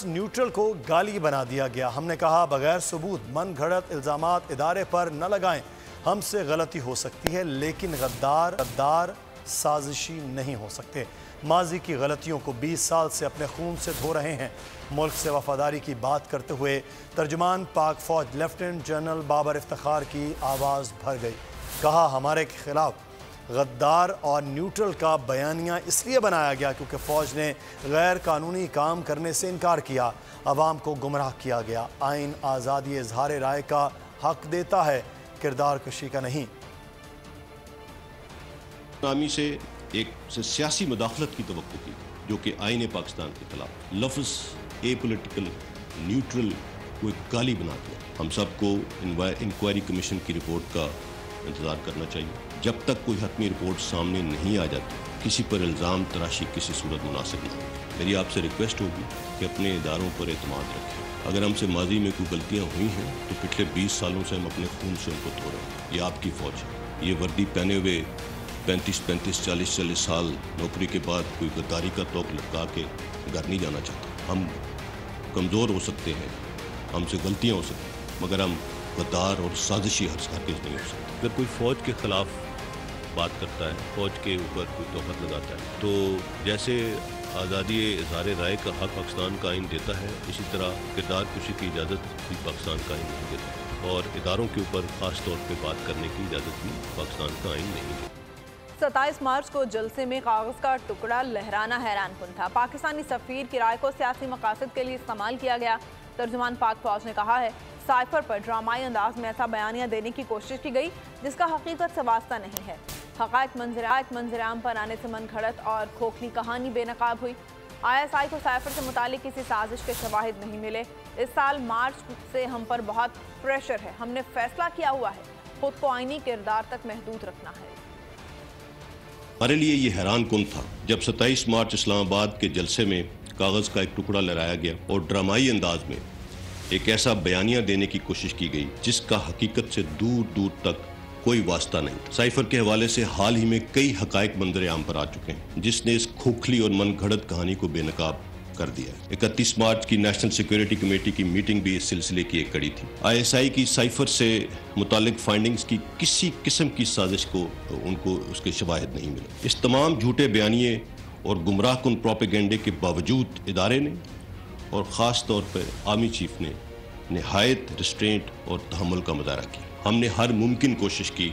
Neutral کو گالی بنا دیا گیا۔ ہم نے کہا بغیر ثبوت من گھڑت الزامات ادارے پر نہ لگائیں۔ ہم سے غلطی ہو سکتی ہے لیکن غدار سازشی نہیں ہو سکتے۔ ماضی کی غلطیوں کو 20 سال سے اپنے خون سے دھو رہے ہیں۔ ملک سے وفاداری کی بات کرتے ہوئے ترجمان پاک فوج لیفٹیننٹ جنرل بابر افتخار کی آواز بھر گئی۔ کہا ہمارے خلاف غدار اور نیوٹرل کا بیانیہ اس لیے بنایا گیا کیونکہ فوج نے غیر قانونی کام کرنے سے انکار کیا، عوام کو گمراہ کیا گیا۔ آئین آزادی اظہار رائے کا حق دیتا ہے، کردار کشی کا نہیں۔ نامی سے ایک سیاسی مداخلت کی توقع کی جو کہ آئین پاکستان کے خلاف لفظ اے پولیٹیکل نیوٹرل کو ایک گالی بنا دیا۔ ہم سب کو انکوائری کمیشن کی رپورٹ کا انتظار کرنا چاہیے۔ جب تک کوئی حتمی رپورٹ سامنے نہیں آ جاتی کسی پر الزام تراشی کسی صورت مناسب نہیں ہے۔ میری آپ سے ریکویسٹ ہوگی کہ اپنے اداروں پر اعتماد رکھیں۔ اگر ہم سے ماضی میں کوئی غلطیاں ہوئی ہیں تو پچھلے 20 سالوں سے ہم اپنے خون سے ان کو دھو رہے ہیں۔ یہ آپ کی فوج ہے۔ یہ وردی پہنے ہوئے 35-40 سال نوکری کے بعد کوئی غداری کا توق لٹکا کے گھر نہیں جانا چاہتا۔ ہم کمزور ہو سکتے ہیں، ہم سے غلطیاں ہو سکتی ہیں، مگر ہم غدار اور سازشی ہرگز نہیں ہو سکتے۔ اگر کوئی فوج کے خلاف بات کرتا ہے، فوج کے اوپر کوئی تہمت لگاتا ہے، تو جیسے آزادی اظہار رائے کا حق پاکستان کا آئین دیتا ہے، اسی طرح کردار کشی کی اجازت بھی پاکستان کا آئین نہیں دیتا، اور اداروں کے اوپر خاص طور پہ بات کرنے کی اجازت بھی پاکستان کا آئین نہیں دیتا۔ 27 مارچ کو جلسے میں کاغذ کا ٹکڑا لہرانا حیران کن تھا۔ پاکستانی سفیر کی رائے کو سیاسی مقاصد کے لیے استعمال کیا گیا۔ ترجمان پاک فوج نے کہا ہے سائفر پر ڈرامائی انداز میں ایسا بیانیہ دینے کی کوشش کی گئی جس کا حقیقت سے واسطہ نہیں ہے۔ حقائق منظر عام پر آنے سے من گھڑت اور کھوکھلی کہانی بے نقاب ہوئی۔ ISI کو سائفر سے متعلق کسی سازش کے شواہد نہیں ملے۔ اس سال مارچ سے ہم پر بہت پریشر ہے۔ ہم نے فیصلہ کیا ہوا ہے خود کو آئینی کردار تک محدود رکھنا ہے۔ ہمارے لیے یہ حیران کن تھا جب 27 مارچ اسلام آباد کے جلسے میں کاغذ کا ایک ٹکڑا لہرایا گیا اور ڈرامائی انداز میں ایک ایسا بیانیہ دینے کی کوشش کی گئی جس کا حقیقت سے دور دور تک کوئی واسطہ نہیں۔ سائفر کے حوالے سے حال ہی میں کئی حقائق منظر عام پر آ چکے ہیں جس نے اس کھوکھلی اور من گھڑت کہانی کو بے نقاب کر دیا ہے۔ 31 مارچ کی نیشنل سیکیورٹی کمیٹی کی میٹنگ بھی اس سلسلے کی ایک کڑی تھی۔ ISI کی سائفر سے متعلق فائنڈنگز کی کسی قسم کی سازش کو ان کو اس کے شواہد نہیں ملے۔ اس تمام جھوٹے بیانیے اور گمراہ کن پروپیگنڈے کے باوجود ادارے نے اور خاص طور پر آرمی چیف نے نہایت ریسٹرینٹ اور تحمل کا مظاہرہ کیا۔ ہم نے ہر ممکن کوشش کی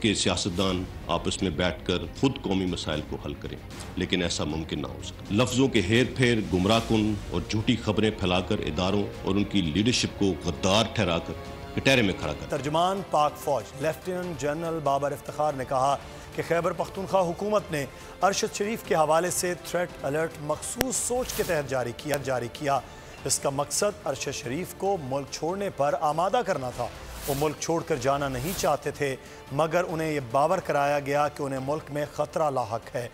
کہ سیاستدان آپس میں بیٹھ کر خود قومی مسائل کو حل کریں، لیکن ایسا ممکن نہ ہو سکا۔ لفظوں کے ہیر پھیر، گمراہ کن اور جھوٹی خبریں پھیلا کر اداروں اور ان کی لیڈرشپ کو غدار ٹھہرا کر کٹہرے میں کھڑا کر۔ ترجمان پاک فوج لیفٹیننٹ جنرل بابر افتخار نے کہا کہ خیبر پختونخوا حکومت نے ارشد شریف کے حوالے سے تھریٹ الرٹ مخصوص سوچ کے تحت جاری کیا۔ اس کا مقصد ارشد شریف کو ملک چھوڑنے پر آمادہ کرنا تھا۔ وہ ملک چھوڑ کر جانا نہیں چاہتے تھے مگر انہیں یہ باور کرایا گیا کہ انہیں ملک میں خطرہ لاحق ہے۔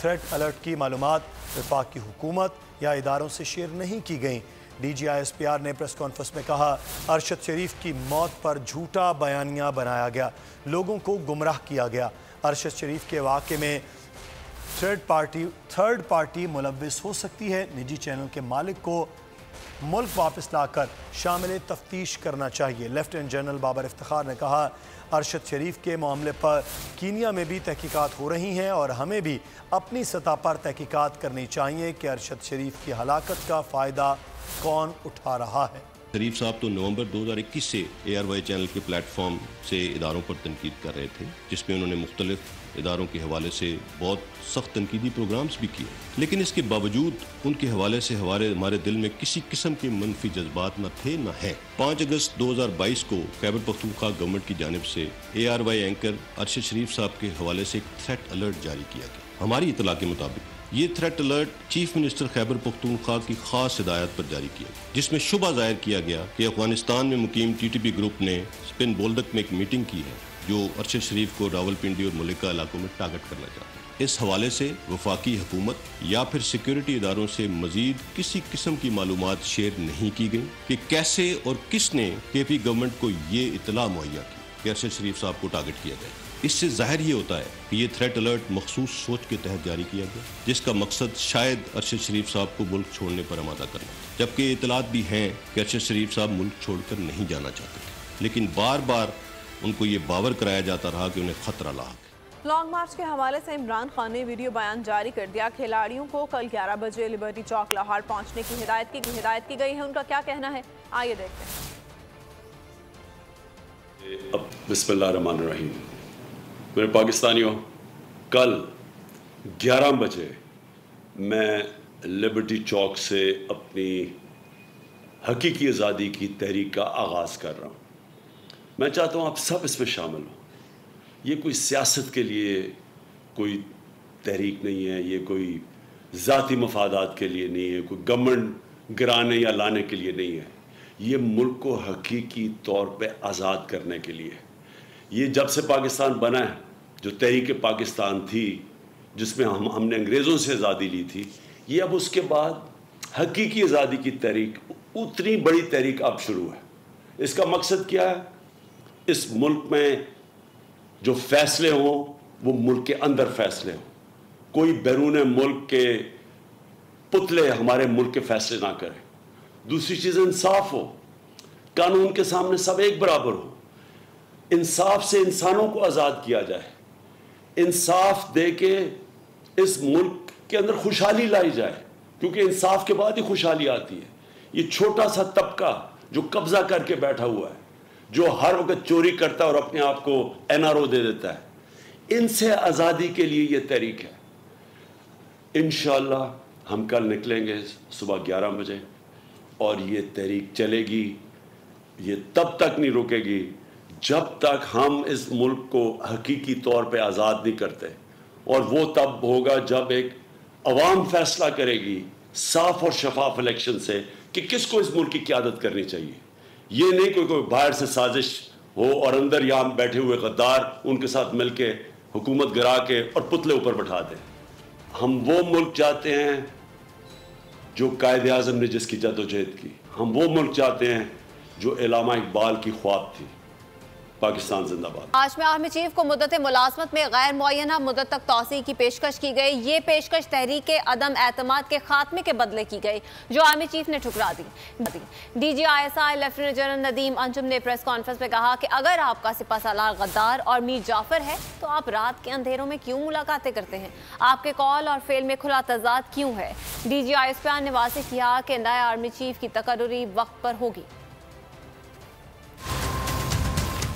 تھریٹ الرٹ کی معلومات وفاقی حکومت یا اداروں سے شیئر نہیں کی گئیں۔ DG ISPR نے پریس کانفرنس میں کہا ارشد شریف کی موت پر جھوٹا بیانیہ بنایا گیا، لوگوں کو گمراہ کیا گیا۔ ارشد شریف کے واقعے میں تھرڈ پارٹی ملوث ہو سکتی ہے۔ نجی چینل کے مالک کو ملک واپس لا کر شامل تفتیش کرنا چاہیے۔ لیفٹیننٹ جنرل بابر افتخار نے کہا ارشد شریف کے معاملے پر کینیا میں بھی تحقیقات ہو رہی ہیں اور ہمیں بھی اپنی سطح پر تحقیقات کرنی چاہیے کہ ارشد شریف کی ہلاکت کا فائدہ کون اٹھا رہا ہے۔ شریف صاحب تو نومبر 2021 سے ARY چینل کے پلیٹ فارم سے اداروں پر تنقید کر رہے تھے جس میں انہوں نے مختلف اداروں کے حوالے سے بہت سخت تنقیدی پروگرامز بھی کیے، لیکن اس کے باوجود ان کے حوالے سے ہمارے دل میں کسی قسم کے منفی جذبات نہ تھے نہ ہیں۔ 5 اگست 2022 کو خیبر پختونخوا گورنمنٹ کی جانب سے ARY اینکر ارشد شریف صاحب کے حوالے سے ایک تھریٹ الرٹ جاری کیا گیا۔ ہماری اطلاع کے مطابق یہ threat alert chief minister Khyber Pakhtunkhwa کی خاص ہدایت پر جاری کیا گیا، جس میں شبہ ظاہر کیا گیا کہ افغانستان میں مقیم TTP گروپ نے سپن بولدک میں ایک میٹنگ کی ہے جو ارشد شریف کو راولپنڈی اور ملکہ علاقوں میں ٹارگٹ کرنا چاہتے ہیں۔ اس حوالے سے وفاقی حکومت یا پھر سیکیورٹی اداروں سے مزید کسی قسم کی معلومات شیئر نہیں کی گئی کہ کیسے اور کس نے KP گورنمنٹ کو یہ اطلاع مہیا کی کہ ارشد شریف صاحب کو ٹارگٹ کیا جائے۔ اس سے ظاہر یہ ہوتا ہے کہ یہ تھریٹ الرٹ مخصوص سوچ کے تحت جاری کیا گیا، جس کا مقصد شاید ارشد شریف صاحب کو ملک چھوڑنے پر آمادہ کرنا، جبکہ اطلاعات بھی ہیں کہ ارشد شریف صاحب ملک چھوڑ کر نہیں جانا چاہتے تھے، لیکن بار بار ان کو یہ باور کرایا جاتا رہا کہ انہیں خطرہ لاحق ہے۔ لانگ مارچ کے حوالے سے عمران خان نے ویڈیو بیان جاری کر دیا۔ کھلاڑیوں کو کل 11 بجے لبرٹی چوک لاہور پہنچنے کی ہدایت کی گئی ہے۔ ان کا کیا کہنا ہے، آئیے دیکھتے ہیں۔ اب بسم اللہ الرحمن الرحیم۔ میرے پاکستانیوں، کل 11 بجے میں لبرٹی چوک سے اپنی حقیقی آزادی کی تحریک کا آغاز کر رہا ہوں۔ میں چاہتا ہوں آپ سب اس میں شامل ہوں۔ یہ کوئی سیاست کے لیے کوئی تحریک نہیں ہے، یہ کوئی ذاتی مفادات کے لیے نہیں ہے، کوئی گورنمنٹ گرانے یا لانے کے لیے نہیں ہے، یہ ملک کو حقیقی طور پہ آزاد کرنے کے لیے۔ یہ جب سے پاکستان بنا ہے، جو تحریک پاکستان تھی جس میں ہم نے انگریزوں سے آزادی لی تھی، یہ اب اس کے بعد حقیقی آزادی کی تحریک، اتنی بڑی تحریک اب شروع ہے۔ اس کا مقصد کیا ہے؟ اس ملک میں جو فیصلے ہوں وہ ملک کے اندر فیصلے ہوں، کوئی بیرون ملک کے پتلے ہمارے ملک کے فیصلے نہ کریں۔ دوسری چیز انصاف ہو، قانون کے سامنے سب ایک برابر ہو، انصاف سے انسانوں کو آزاد کیا جائے، انصاف دے کے اس ملک کے اندر خوشحالی لائی جائے، کیونکہ انصاف کے بعد ہی خوشحالی آتی ہے۔ یہ چھوٹا سا طبقہ جو قبضہ کر کے بیٹھا ہوا ہے، جو ہر وقت چوری کرتا ہے اور اپنے آپ کو NRO دے دیتا ہے، ان سے آزادی کے لیے یہ تحریک ہے۔ انشاءاللہ ہم کل نکلیں گے صبح 11 بجے اور یہ تحریک چلے گی۔ یہ تب تک نہیں رکے گی جب تک ہم اس ملک کو حقیقی طور پہ آزاد نہیں کرتے، اور وہ تب ہوگا جب ایک عوام فیصلہ کرے گی صاف اور شفاف الیکشن سے کہ کس کو اس ملک کی قیادت کرنی چاہیے۔ یہ نہیں کوئی باہر سے سازش ہو اور اندر یہاں بیٹھے ہوئے غدار ان کے ساتھ مل کے حکومت گرا کے اور پتلے اوپر بٹھا دیں۔ ہم وہ ملک چاہتے ہیں جو قائد اعظم نے جس کی جدوجہد کی، ہم وہ ملک چاہتے ہیں جو علامہ اقبال کی خواب تھی۔ پاکستان زندہ باد۔ آج میں آرمی چیف کو مدت ملازمت میں غیر معینہ مدت تک توسیع کی پیشکش کی گئی۔ یہ پیشکش تحریک عدم اعتماد کے خاتمے کے بدلے کی گئی، جو آرمی چیف نے ٹھکرا دی۔ DGISI لیفٹیننٹ جنرل ندیم انجم نے پریس کانفرنس میں کہا کہ اگر آپ کا سپہ سالار غدار اور میر جعفر ہے تو آپ رات کے اندھیروں میں کیوں ملاقاتیں کرتے ہیں؟ آپ کے قول اور فعل میں کھلا تضاد کیوں ہے؟ DGISI نے واضح کیا کہ نئے آرمی چیف کی تقرری وقت پر ہوگی۔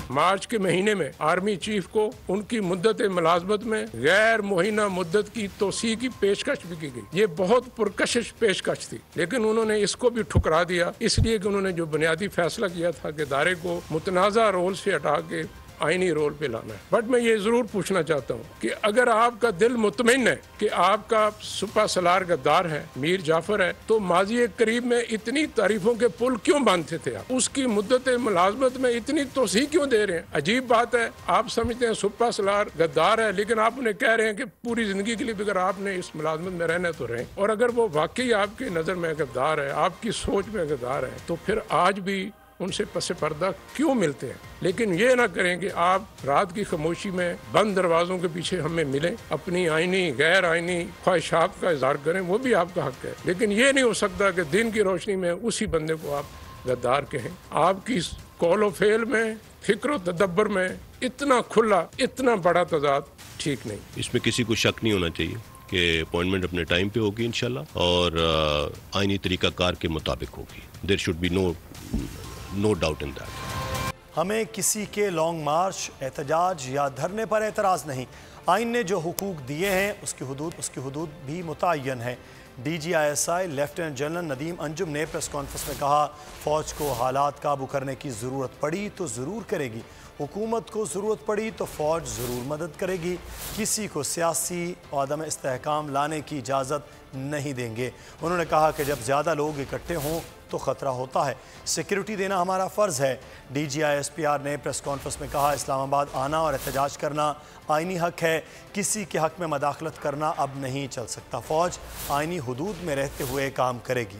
مارچ کے مہینے میں آرمی چیف کو ان کی مدت ملازمت میں غیر معینہ مدت کی توسیع کی پیشکش بھی کی گئی۔ یہ بہت پرکشش پیشکش تھی، لیکن انہوں نے اس کو بھی ٹھکرا دیا، اس لیے کہ انہوں نے جو بنیادی فیصلہ کیا تھا کہ ادارے کو متنازع رول سے ہٹا کے آئینی رول پہ لانا ہے۔ بٹ میں یہ ضرور پوچھنا چاہتا ہوں کہ اگر آپ کا دل مطمئن ہے کہ آپ کا سپہ سالار غدار ہے، میر جعفر ہے، تو ماضی قریب میں اتنی تعریفوں کے پل کیوں باندھتے تھے آپ؟ اس کی مدت ملازمت میں اتنی توسیع کیوں دے رہے ہیں؟ عجیب بات ہے، آپ سمجھتے ہیں سپہ سالار غدار ہے، لیکن آپ انہیں کہہ رہے ہیں کہ پوری زندگی کے لیے اگر آپ نے اس ملازمت میں رہنا تو رہیں، اور اگر وہ واقعی آپ کی نظر میں غدار ہے، آپ کی سوچ میں غدار ہے، تو پھر آج بھی ان سے پس پردہ کیوں ملتے ہیں؟ لیکن یہ نہ کریں کہ آپ رات کی خاموشی میں بند دروازوں کے پیچھے ہمیں ملیں، اپنی آئینی غیر آئینی خواہشات کا اظہار کریں، وہ بھی آپ کا حق ہے، لیکن یہ نہیں ہو سکتا کہ دن کی روشنی میں اسی بندے کو آپ غدار کہیں۔ آپ کی قول و فعل میں، فکر و تدبر میں اتنا کھلا، اتنا بڑا تضاد ٹھیک نہیں۔ اس میں کسی کو شک نہیں ہونا چاہیے کہ اپوائنٹمنٹ اپنے ٹائم پہ ہوگی انشاءاللہ، اور آئینی طریقہ کار کے مطابق ہوگی۔ There should be no doubt in that۔ ہمیں کسی کے لانگ مارچ، احتجاج یا دھرنے پر اعتراض نہیں۔ آئین نے جو حقوق دیے ہیں اس کی حدود بھی متعین ہے۔ DGISI لیفٹیننٹ جنرل ندیم انجم نے پریس کانفرنس میں کہا، فوج کو حالات قابو کرنے کی ضرورت پڑی تو ضرور کرے گی، حکومت کو ضرورت پڑی تو فوج ضرور مدد کرے گی، کسی کو سیاسی عدم استحکام لانے کی اجازت نہیں دیں گے۔ انہوں نے کہا کہ جب زیادہ لوگ اکٹھے ہوں تو خطرہ ہوتا ہے، سیکیورٹی دینا ہمارا فرض ہے۔ DGISPR نے پریس کانفرنس میں کہا، اسلام آباد آنا اور احتجاج کرنا آئینی حق ہے، کسی کے حق میں مداخلت کرنا اب نہیں چل سکتا، فوج آئینی حدود میں رہتے ہوئے کام کرے گی۔